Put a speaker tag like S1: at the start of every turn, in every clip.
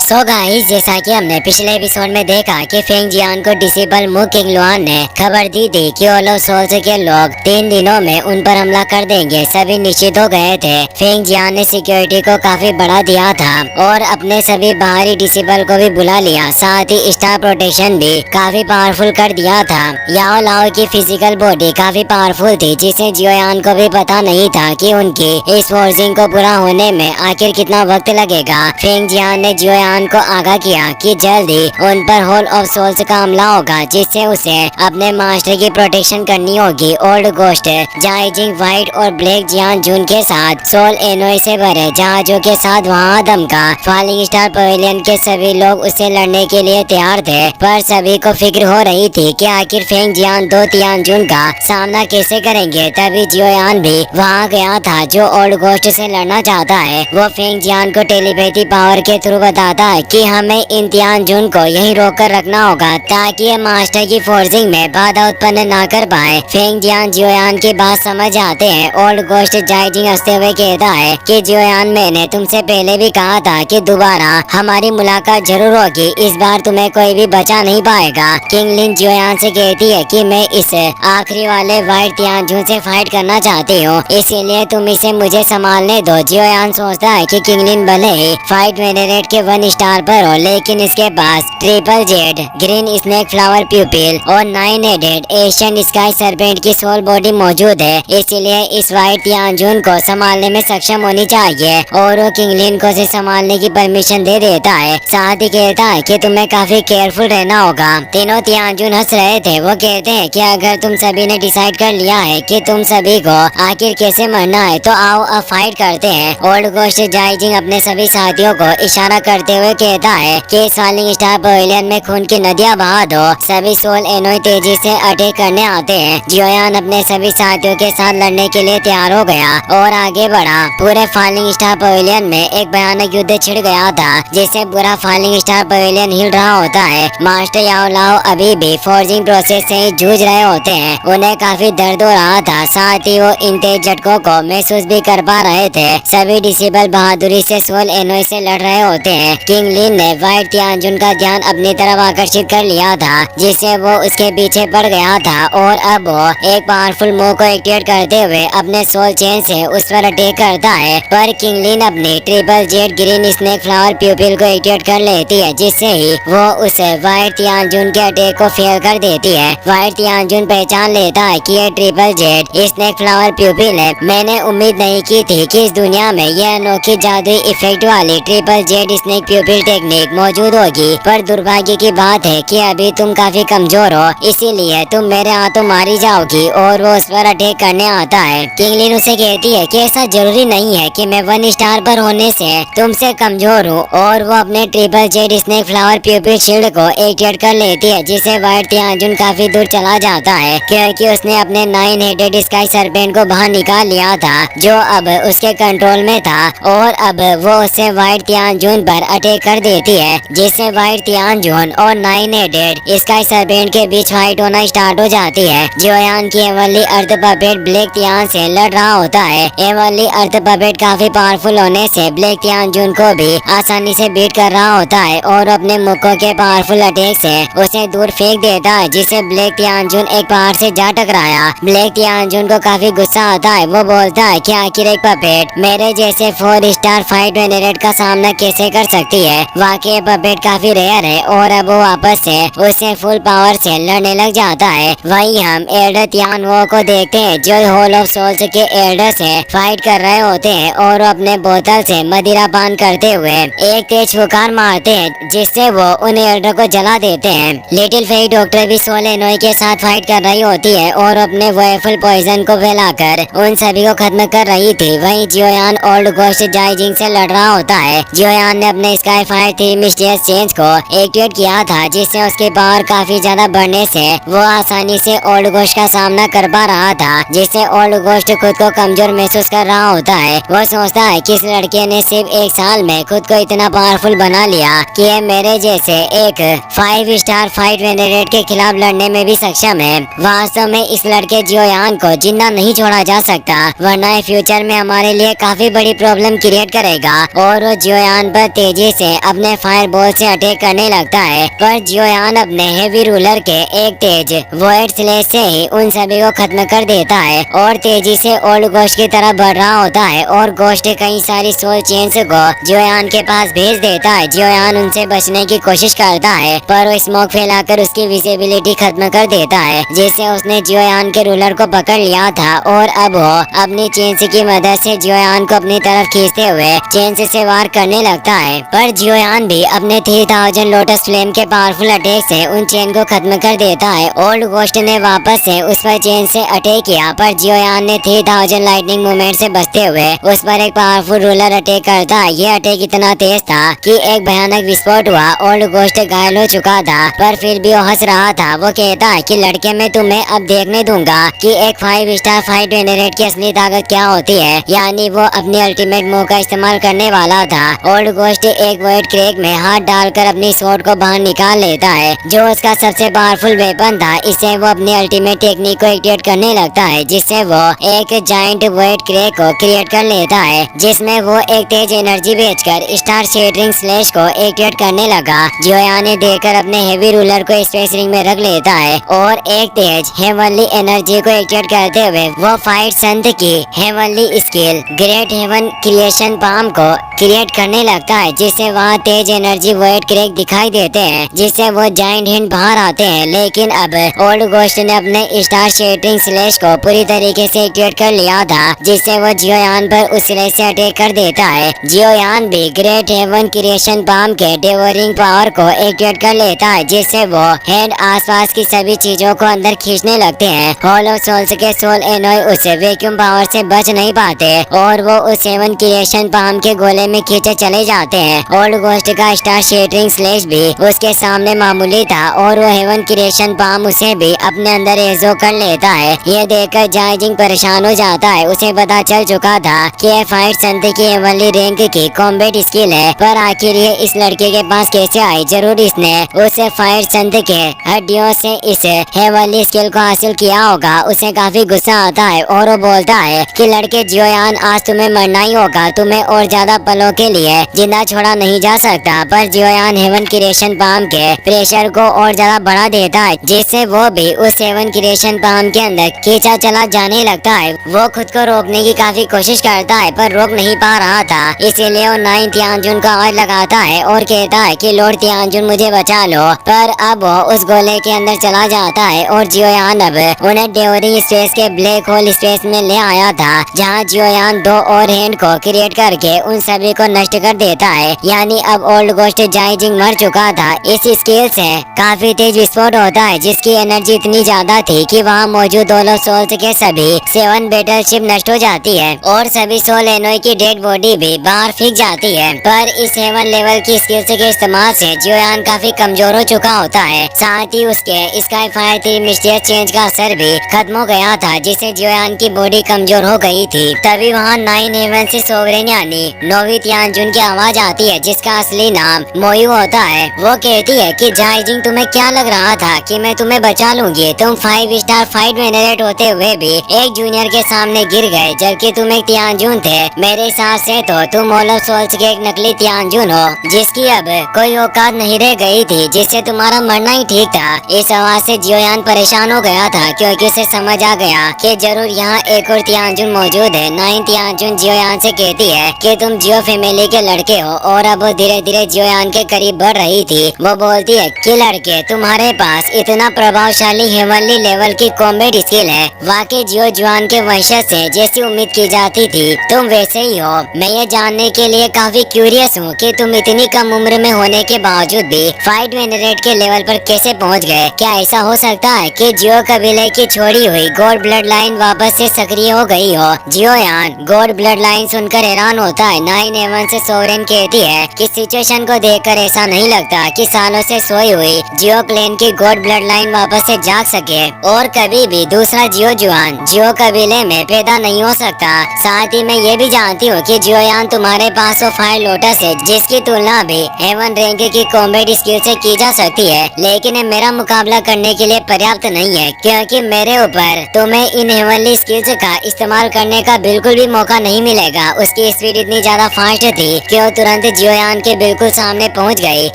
S1: So guys, जैसा कि हमने पिछले एपिसोड में देखा कि फेंग जियान को डिसेबल मु किंगलुआन ने खबर दी थी कि ओलो सोल्स के लोग 3 दिनों में उन पर हमला कर देंगे। सभी निश्चित हो गए थे। फेंग जियान ने सिक्योरिटी को काफी बढ़ा दिया था और अपने सभी बाहरी डिसेबल को भी बुला लिया। साथ ही स्टार प्रोटेक्शन भी काफी पावरफुल कर दिया था। याओ लाओ की फिजिकल बॉडी काफी पावरफुल थी, जिसे जियोयान को भी पता नहीं था कि उनकी इस फोर्सिंग को पूरा होने में आखिर कितना वक्त लगेगा। फेंग जियान ने जियोयान को आगाह किया कि जल्दी उन पर होल ऑफ सोल्स का हमला होगा, जिससे उसे अपने मास्टर की प्रोटेक्शन करनी होगी। ओल्ड गोस्ट जाइजिंग व्हाइट और ब्लैक जियान जून के साथ सोल एनोई से भरे जहाजों के साथ वहां दमका फॉलिंग स्टार पवेलियन के सभी लोग उससे लड़ने के लिए तैयार थे, पर सभी को फिक्र हो रही थी कि आखिर फेंग जियान 2 तियानजुन का सामना कैसे करेंगे। तभी जियोयान भी वहां गया था, जो ओल्ड गोस्ट से लड़ना चाहता है। वो फेंग जियान को टेलीपैथी पावर के थ्रू बताता है कि हमें इन तियानजुन को यहीं रोक कर रखना होगा ताकि ये मास्टर की फोर्सिंग में बाधा उत्पन्न ना कर पाए। फेंग जियान जियोयान की बात समझ आते हैं। ओल्ड गोस्ट जाइजिंग हंसते हुए कहता है कि जियोयान, मैंने तुमसे पहले भी कहा था कि दोबारा हमारी मुलाकात जरूर होगी। इस बार तुम्हें कोई भी बचा नहीं पाएगा। किंगलिन जियोयान से कहती है कि मैं इस आखिरी वाले व्हाइट तियानजुन से फाइट करना चाहती हूँ, इसीलिए तुम इसे मुझे संभालने दो। जियोयान सोचता है कि किंगलिन भले ही फाइट वेनरेट के 1 स्टार पर हो, लेकिन इसके पास triple Z green snake flower pupil और 9 हेडेड एशियन स्काई सरपेंट की सोल बॉडी मौजूद है, इसीलिए इस व्हाइट तियानजुन को संभालने में सक्षम होनी चाहिए। और वो किंगलिन को इसे संभालने की परमिशन दे देता है। साथ ही कहता है कि तुम्हें काफी केयरफुल रहना होगा। तीनों तियानजुन हंस रहे थे। वो कहते हैं कि अगर तुम सभी ने डिसाइड कर लिया है कि तुम सभी को आखिर कैसे मरना है, तो आओ अब फाइट करते हैं। ओल्ड गोस्ट जाइजिंग अपने सभी साथियों को इशारा करते हुए कहता है कि फॉलिंग स्टार पवेलियन में खून की नदियां बहा दो। सभी सोल एनोई तेजी से अटैक करने आते हैं। जियोयान अपने सभी साथियों के साथ लड़ने के लिए तैयार हो गया और आगे बढ़ा। पूरे फॉलिंग स्टार पवेलियन में एक भयानक युद्ध छिड़ गया था, जिससे पूरा फॉलिंग स्टार पवेलियन हिल रहा होता है। मास्टर याओ लाओ अभी भी फोर्जिंग प्रोसेस से जूझ रहे होते हैं। उन्हें काफी दर्द हो रहा था, साथ ही वो इन तेज झटकों को महसूस भी कर पा रहे थे। सभी डिसेबल बहादुरी से सोल एनोई से लड़ रहे होते हैं। किंगलिन ने व्हाइट तियानजुन का ध्यान अपनी तरफ आकर्षित कर लिया था, जिससे वो उसके पीछे पड़ गया था और अब वो एक पावरफुल मूव को एक्टिवेट करते हुए अपने सोल चेन से उस पर अटैक करता है। पर किंगलिन अपनी triple Z green snake flower प्यूपिल को एक्टिवेट कर लेती है, जिससे ही वो उस व्हाइट तियानजुन के अटैक को फेल कर देती है। व्हाइट तियानजुन पहचान लेता है कि ये ट्रिपल जेड स्नेक फ्लावर प्यूपिल है। मैंने उम्मीद नहीं की थी कि इस दुनिया में यह अनोखी जादुई इफेक्ट वाली ट्रिपल जेड स्नेक प्यूपिल टेक्निक मौजूद होगी, पर दुर्भाग्य की बात है कि अभी तुम काफी कमजोर हो, इसीलिए तुम मेरे हाथों मारी जाओगी। और वो उस पर अटैक करने आता है। किंगलिन उसे कहती है कि ऐसा जरूरी नहीं है कि मैं 1 स्टार पर होने से तुमसे कमजोर हूँ, और वो अपने triple Z snake flower प्यूपिल shield को एक्टिवेट कर लेती है, जिससे व्हाइट तियानजुन काफी दूर चला जाता है, क्योंकि उसने अपने 9 हेडेड स्काई सरपेंट को बाहर निकाल लिया था, जो अब उसके कंट्रोल में था। और अब वो उससे व्हाइट तियानजुन पर अटैक कर देती है, जिससे व्हाइट तियानजुन और 9 हेडेड स्काई सरपेंट के बीच फाइट होना स्टार्ट हो जाती है। जियोयान की एवरली अर्थ पपेट ब्लैक तियान से लड़ रहा होता है। एवरली अर्थ पपेट काफी पावरफुल होने से ब्लैक तियानजुन को भी आसानी से बीट कर रहा होता है और अपने मुक्कों के पावरफुल अटैक से उसे दूर फेंक देता है, जिसे ब्लैक तियानजुन एक पहाड़ से जा टकराया। ब्लैक तियानजुन को काफी गुस्सा आता है। वो बोलता है कि आखिर एक पपेट मेरे जैसे 4 स्टार फाइट वेनरेट का सामना कैसे कर सकती है। वाकई पपेट काफी रेयर है और अब वो वापस से उसे फुल पावर से लड़ने लग जाता है। वहीं हम एल्डर तियानवो को देखते हैं, जो होल ऑफ सोल्स के एल्डर से फाइट कर रहे होते हैं और वो अपने बोतल से मदिरा पान करते हुए एक तेज फुकार मारते हैं, जिससे वो उन एल्डर को जला देते हैं। लिटिल फेई डॉक्टर भी सोल एनोई के साथ फाइट कर रही होती है और अपने वेफल पॉइजन को फैलाकर उन सभी को खत्म कर रही थी। वहीं जियोयान ओल्ड गोस्ट जाइजिंग से लड़ रहा होता है। जियोयान ने अपने स्काई फायर 3 मिस्टीरियस चेंज को एक्टिवेट किया था, जिससे उसकी पावर काफी ज्यादा बढ़ने से वो आसानी से ओल्ड गोस्ट का सामना कर पा रहा था, जिससे ओल्ड गोस्ट खुद को कमजोर महसूस कर रहा होता है। वो सोचता है कि इस लड़के ने सिर्फ 1 साल में खुद को इतना पावरफुल बना लिया कि ये मेरे जैसे एक 5 स्टार फाइट वेनरेट के खिलाफ लड़ने में भी सक्षम है। वास्तव में इस लड़के जियोयान को जिंदा नहीं छोड़ा जा सकता, वरना फ्यूचर में हमारे लिए काफी बड़ी प्रॉब्लम क्रिएट करेगा। और वो जियोयान पर तेजी से अपने फायर बॉल से अटैक करने लगता है, पर जियोयान अपने हेवी रूलर के एक तेज वॉइड स्लेश से ही उन सभी को खत्म कर देता है और तेजी से ओल्ड गोस्ट की तरफ बढ़ रहा होता है और गोस्ट कई सारी सोल चेन्स को जियोयान के पास भेज देता है। जियोयान उनसे बचने की कोशिश करता है, पर वो स्मोक फैलाकर उसकी विजिबिलिटी खत्म कर देता है, जिससे उसने जियोयान के रूलर को पकड़ लिया था और अब वो अपनी चेन्स की मदद से जियोयान को अपनी तरफ खींचते हुए चेन्स से वार करने लगता है। पर जियोयान भी अपने 3000 लोटस फ्लेम के पावरफुल अटैक से उन चेन को खत्म कर देता है। ओल्ड गोस्ट ने वापस से उस पर चेन से अटैक किया, पर जियोयान ने 3000 लाइटनिंग मूवमेंट से बचते हुए उस पर एक पावरफुल रूलर अटैक करता है। ये अटैक इतना तेज था कि एक भयानक विस्फोट हुआ। ओल्ड गोस्ट घायल हो चुका था, पर फिर भी वो हंस रहा था। वो कहता है कि लड़के, मैं तुम्हें अब देखने दूंगा कि एक 5 स्टार फाइट वेनरेट की असली ताकत क्या होती है। यानी वो अपनी अल्टीमेट मूव का इस्तेमाल करने वाला था। ओल्ड गोस्ट एक वॉइड क्रैक में हाथ डालकर अपनी स्वॉर्ड को बाहर निकाल लेता है, जो उसका सबसे पावरफुल वेपन था। इससे वो अपनी अल्टीमेट टेक्निक को एक्टिवेट करने लगता है, जिससे वो एक जाइंट वॉइड क्रैक को क्रिएट कर लेता है, जिसमें वो एक तेज एनर्जी भेजकर स्टार शेडरिंग स्लैश को एक्टिवेट करने लगा। जियोयान ने देखकर अपने हेवी रूलर को स्पेस रिंग में रख लेता है और एक तेज हेवनली एनर्जी को एक्टिवेट करते हुए वो फाइट संत की heavenly skill great heaven creation palm को क्रिएट करने लगता है, जिससे वहाँ तेज एनर्जी वॉइड क्रैक दिखाई देते हैं, जिससे वो जाइंट हैंड बाहर आते हैं। लेकिन अब ओल्ड गोस्ट ने अपने स्टार शेडरिंग स्लैश को पूरी तरीके से एक्टिवेट कर लिया था, जिससे वो जियोयान पर उस स्लैश से अटैक कर देता है। जियोयान भी ग्रेट हेवन क्रिएशन पाम के डेवोरिंग पावर को एक्टिवेट कर लेता है, जिससे वो हैंड आसपास की सभी चीजों को अंदर खींचने लगते हैं। हॉलो सोल्स के सोल एनोय उस वैक्यूम पावर से बच नहीं पाते और वो उस हेवन क्रिएशन पाम के गोले में खींचे चले जाते हैं। ओल्ड गोस्ट का स्टार शेडरिंग स्लैश भी उसके सामने मामूली था और वो हेवन क्रिएशन पाम उसे भी अपने अंदर एजो कर लेता है। ये देखकर जाइजिंग परेशान हो जाता है। उसे पता चल चुका था कि ये फाइट संत की हेवनली रैंक की कॉम्बैट स्किल है, पर आखिर ये इस लड़के के पास कैसे आई? जरूर इसने उसे फाइट संत के हड्डियों से इस हेवनली स्किल को हासिल किया होगा। उसे काफी गुस्सा आता है और वो बोलता है कि लड़के जियोयान, आज तुम्हें मरना ही होगा, तुम्हें और ज्यादा पलों के लिए जिंदा छोड़ा नहीं जा सकता। पर जियोयान हेवन क्रिएशन पाम के प्रेशर को और ज्यादा बढ़ा देता है, जिससे वो भी उस हेवन क्रिएशन पाम के अंदर खींचा चला जाने लगता है। वो खुद को रोकने की काफी कोशिश करता है, पर रोक नहीं पा रहा था। इसीलिए वो 9 तियानजुन का आवाज लगाता है और कहता है कि लॉर्ड तियानजुन, मुझे बचा लो। पर अब वो उस गोले के अंदर चला जाता है और जियोयान अब उन्हें डेवरिंग स्पेस के ब्लैक होल स्पेस में ले आया था, जहाँ जियोयान 2 और हैंड को क्रिएट करके उन सभी को नष्ट कर देता है। यानी अब ओल्ड गोस्ट जाइजिंग मर चुका था। इस स्किल से काफी तेज विस्फोट होता है, जिसकी एनर्जी इतनी ज्यादा थी कि वहाँ मौजूद होलो सोल्स के सभी 7 बैटलशिप नष्ट हो जाती है और सभी सोल एनोय की डेड बॉडी भी बाहर फेंक जाती है। पर इस हेवन लेवल की स्किल्स के इस्तेमाल से जियोयान काफी कमजोर हो चुका होता है। साथ ही उसके स्काई फायर 3 मिस्टीरियस चेंज का असर भी खत्म हो गया था, जिससे जियोयान की बॉडी कमजोर हो गई थी। तभी वहाँ 9 हेवन से सोवरेन यानी नोवी तियानजुन की आवाज आती है, जिसका असली नाम मोयू होता है। वो कहती है कि जाइजिंग, तुम्हें क्या लग रहा था कि मैं तुम्हें बचा लूंगी? तुम 5 स्टार फाइट वेनरेट होते हुए भी एक जूनियर के सामने गिर गए, जबकि तुम एक तियानजुन थे। मेरे हिसाब से तो तुम ओलो सोल्स के एक नकली तियानजुन हो, जिसकी अब कोई औकात नहीं रह गई थी, जिससे तुम्हारा मरना ही ठीक था। इस आवाज से जियोयान परेशान हो गया था, क्योंकि उसे समझ आ गया कि जरूर यहाँ एक और तियानजुन मौजूद है। 9 तियानजुन जियोयान से कहती है कि तुम जियो फैमिली के लड़के हो, और अब वो धीरे धीरे जियोयान के करीब बढ़ रही थी। वो बोलती है कि लड़के, तुम्हारे पास इतना प्रभावशाली हेवनली लेवल की कॉम्बैट स्किल है। वाकई जियो जुआन के वंशज से जैसी उम्मीद की जाती थी, तुम वैसे ही हो। मैं ये जानने के लिए काफी क्यूरियस हूँ कि तुम इतनी कम उम्र में होने के बावजूद भी फाइट वेनरेट के लेवल पर कैसे पहुँच गए? क्या ऐसा हो सकता है कि जियो कबीले की छोड़ी हुई गॉड ब्लड लाइन वापस से सक्रिय हो गई हो? जियोयान गॉड ब्लड लाइन सुनकर हैरान होता है। 9 हेवन से सोवरेन कहती है कि सिचुएशन को देखकर ऐसा नहीं लगता कि सालों से सोई हुई जियो क्लैन की गॉड ब्लड लाइन वापस से जाग सके और कभी भी दूसरा जियो जुआन जियो कबीले में पैदा नहीं हो सकता। साथ ही मैं ये भी जानती हूँ कि जियोयान, तुम्हारे पास वो फायर लोटस है जिसकी तुलना भी हेवन रैंक की कॉम्बैट स्किल से की जा सकती है, लेकिन ये मेरा मुकाबला करने के लिए पर्याप्त नहीं है, क्योंकि मेरे ऊपर तुम्हें इन हेवनली स्किल्स का इस्तेमाल करने का बिल्कुल भी मौका नहीं मिलेगा। उसकी स्पीड इतनी ज्यादा फास्ट थी कि वो तुरंत जियोयान के बिल्कुल सामने पहुंच गई।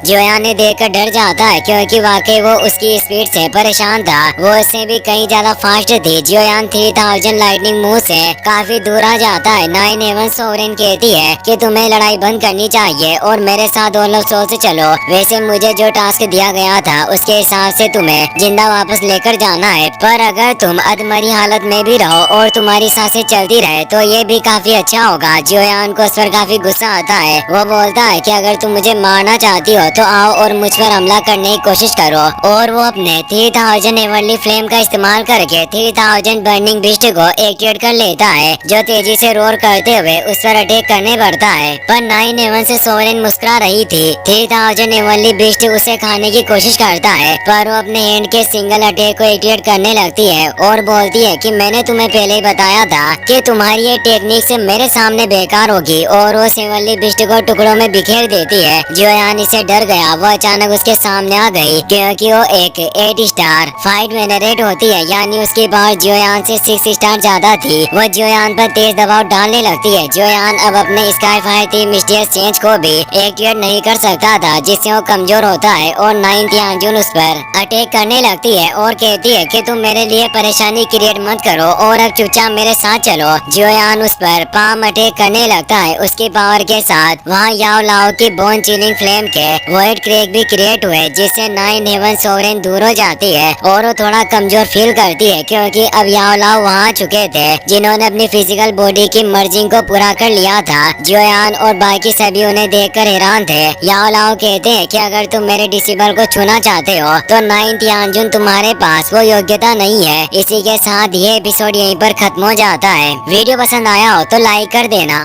S1: जियोयान ने देखकर डर जाता है क्योंकि वाकई वो उसकी स्पीड से परेशान था। वो उससे भी कहीं ज्यादा फास्ट थी। जियोयान 3000 लाइटनिंग मूव से काफी दूर आ जाता है। 911 सोवरेन कहती है कि तुम्हें लड़ाई बंद करनी चाहिए और मेरे साथ ओलो सोल से चलो। वैसे मुझे जो टास्क दिया गया था उसके हिसाब से तुम्हें जिंदा वापस लेकर जाना है, पर अगर तुम अधमरी हालत में भी रहो और तुम्हारी सांसें चलती रहे तो ये भी काफी अच्छा होगा। जियोयान को उस पर काफी गुस्सा आता है। वो बोलता है कि अगर तुम मुझे मारना चाहती हो तो आओ और मुझ पर हमला करने की कोशिश करो। और वो अपने 3000 एवरली फ्लेम का इस्तेमाल करके 3000 बर्निंग बिस्ट को एक्टिवेट कर लेता है, जो तेजी से रोर करते हुए उस पर अटैक करने बढ़ता है। पर 911 से सोवरेन मुस्कुरा रही थी। 3000 एवरली बिस्ट उसे खाने की कोशिश करता है, पर वो अपने हैंड के सिंगल अटैक को एक्टिवेट करने लगती है और बोलती है कि मैंने तुम्हें पहले ही बताया था कि तुम्हारी ये टेक्निक से मेरे सामने बेकार होगी। और वो सेवनली बिस्ट को टुकड़ों में बिखेर देती है। जियोयान इससे डर गया। वो अचानक उसके सामने आ गई क्योंकि वो एक 8 स्टार फाइट वेनरेट होती है, यानी उसकी पावर जियोयान से 6 स्टार ज्यादा थी। वो जियोयान पर तेज दबाव डालने लगती है। जियोयान अब अपने स्काई फायर थी मिस्टीरियस चेंज को भी एक्टिवेट नहीं कर सकता था, जिससे वो कमजोर होता है और 9th यानजून उस पर अटैक करने लगती है और कहती है कि तुम मेरे लिए परेशानी क्रिएट मत करो और अब चुपचाप मेरे साथ चलो। जियोयान उस पर पाम अटैक करने लगता है। उसकी पावर के साथ वहाँ याओ लाओ की बोन चिलिंग फ्लेम के वॉइड क्रैक भी क्रिएट हुए, जिससे 9 हेवन सोवरेन दूर हो जाती है और वो थोड़ा कमजोर फील करती है क्योंकि अब याओ लाओ वहाँ आ चुके थे, जिन्होंने अपनी फिजिकल बॉडी की मर्जिंग को पूरा कर लिया था। जियोयान और बाकी सभी उन्हें देखकर हैरान थे। याओ लाओ कहते हैं कि अगर तुम मेरे डिसेबल को छूना चाहते हो तो 9th यानजून तुम्हारे पास वो योग्यता नहीं है। इसी के साथ ये एपिसोड यहीं पर खत्म हो जाता है। वीडियो पसंद आया हो तो लाइक कर देना।